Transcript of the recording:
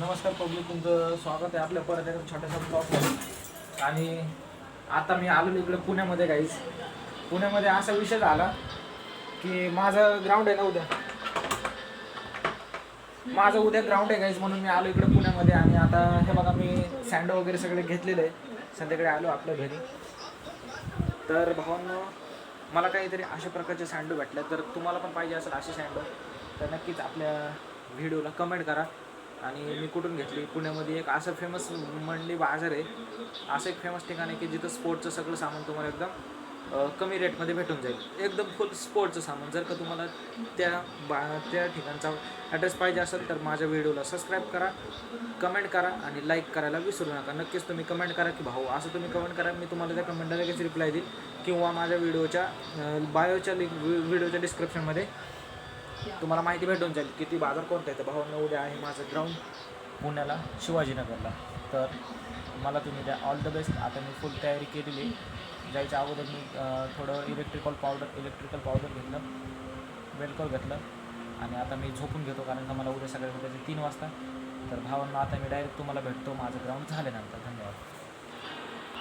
नमस्कार पब्लिक, तुमचं स्वागत आहे आपल्या परत एका छोट्याशा ब्लॉगमध्ये. आणि आता मी आलो इकडे पुण्यामध्ये. गाईस, पुण्यामध्ये असा विषय झाला की माझं ग्राउंड आहे ना उद्या, माझं उद्या ग्राउंड आहे गाईस, म्हणून मी आलो इकडे पुण्यामध्ये. आणि आता हे बघा, मी सँड वगैरे सगळे घेतलेले आहे. संध्याकाळी आलो आपल्या घरी. तर भावांनो, मला काहीतरी अशा प्रकारचे सँडो भेटले. तर तुम्हाला पण पाहिजे असेल असे सँडो तर नक्कीच आपल्या व्हिडिओला कमेंट करा. आणि मी कुठून घेतली? पुण्यामध्ये एक असं फेमस मंडी बाजार आहे, असं एक फेमस ठिकाण आहे की जिथं स्पोर्टचं सगळं सामान तुम्हाला एकदम कमी रेटमध्ये भेटून जाईल. एकदम फुल स्पोर्टचं सामान. जर का तुम्हाला त्या ठिकाणचा ॲड्रेस पाहिजे असेल तर माझ्या व्हिडिओला सबस्क्राईब करा, कमेंट करा आणि लाईक करायला विसरू नका. नक्कीच तुम्ही कमेंट करा की भाऊ असं तुम्ही कमेंट करा, मी तुम्हाला त्या कमेंटला लगेच रिप्लाय देईल. किंवा माझ्या व्हिडिओच्या बायोच्या लिंक, व्हिडिओच्या डिस्क्रिप्शनमध्ये तुम्हाला माहिती भेटून जाईल की ती बाजार कोणता आहे. तर भावांना उद्या आहे माझं ग्राउंड पुण्याला, शिवाजीनगरला. तर मला तुम्ही द्या ऑल द बेस्ट. आता मी फुल तयारी केलेली. जायच्या अगोदर मी थोडं इलेक्ट्रिकल पावडर घेतलं, वेलकॉल घेतलं. आणि आता मी झोपून घेतो, कारण का मला उद्या सकाळी उद्याचे 3 वाजता. तर भावांना आता मी डायरेक्ट तुम्हाला भेटतो माझं ग्राउंड झाल्यानंतर. धन्यवाद.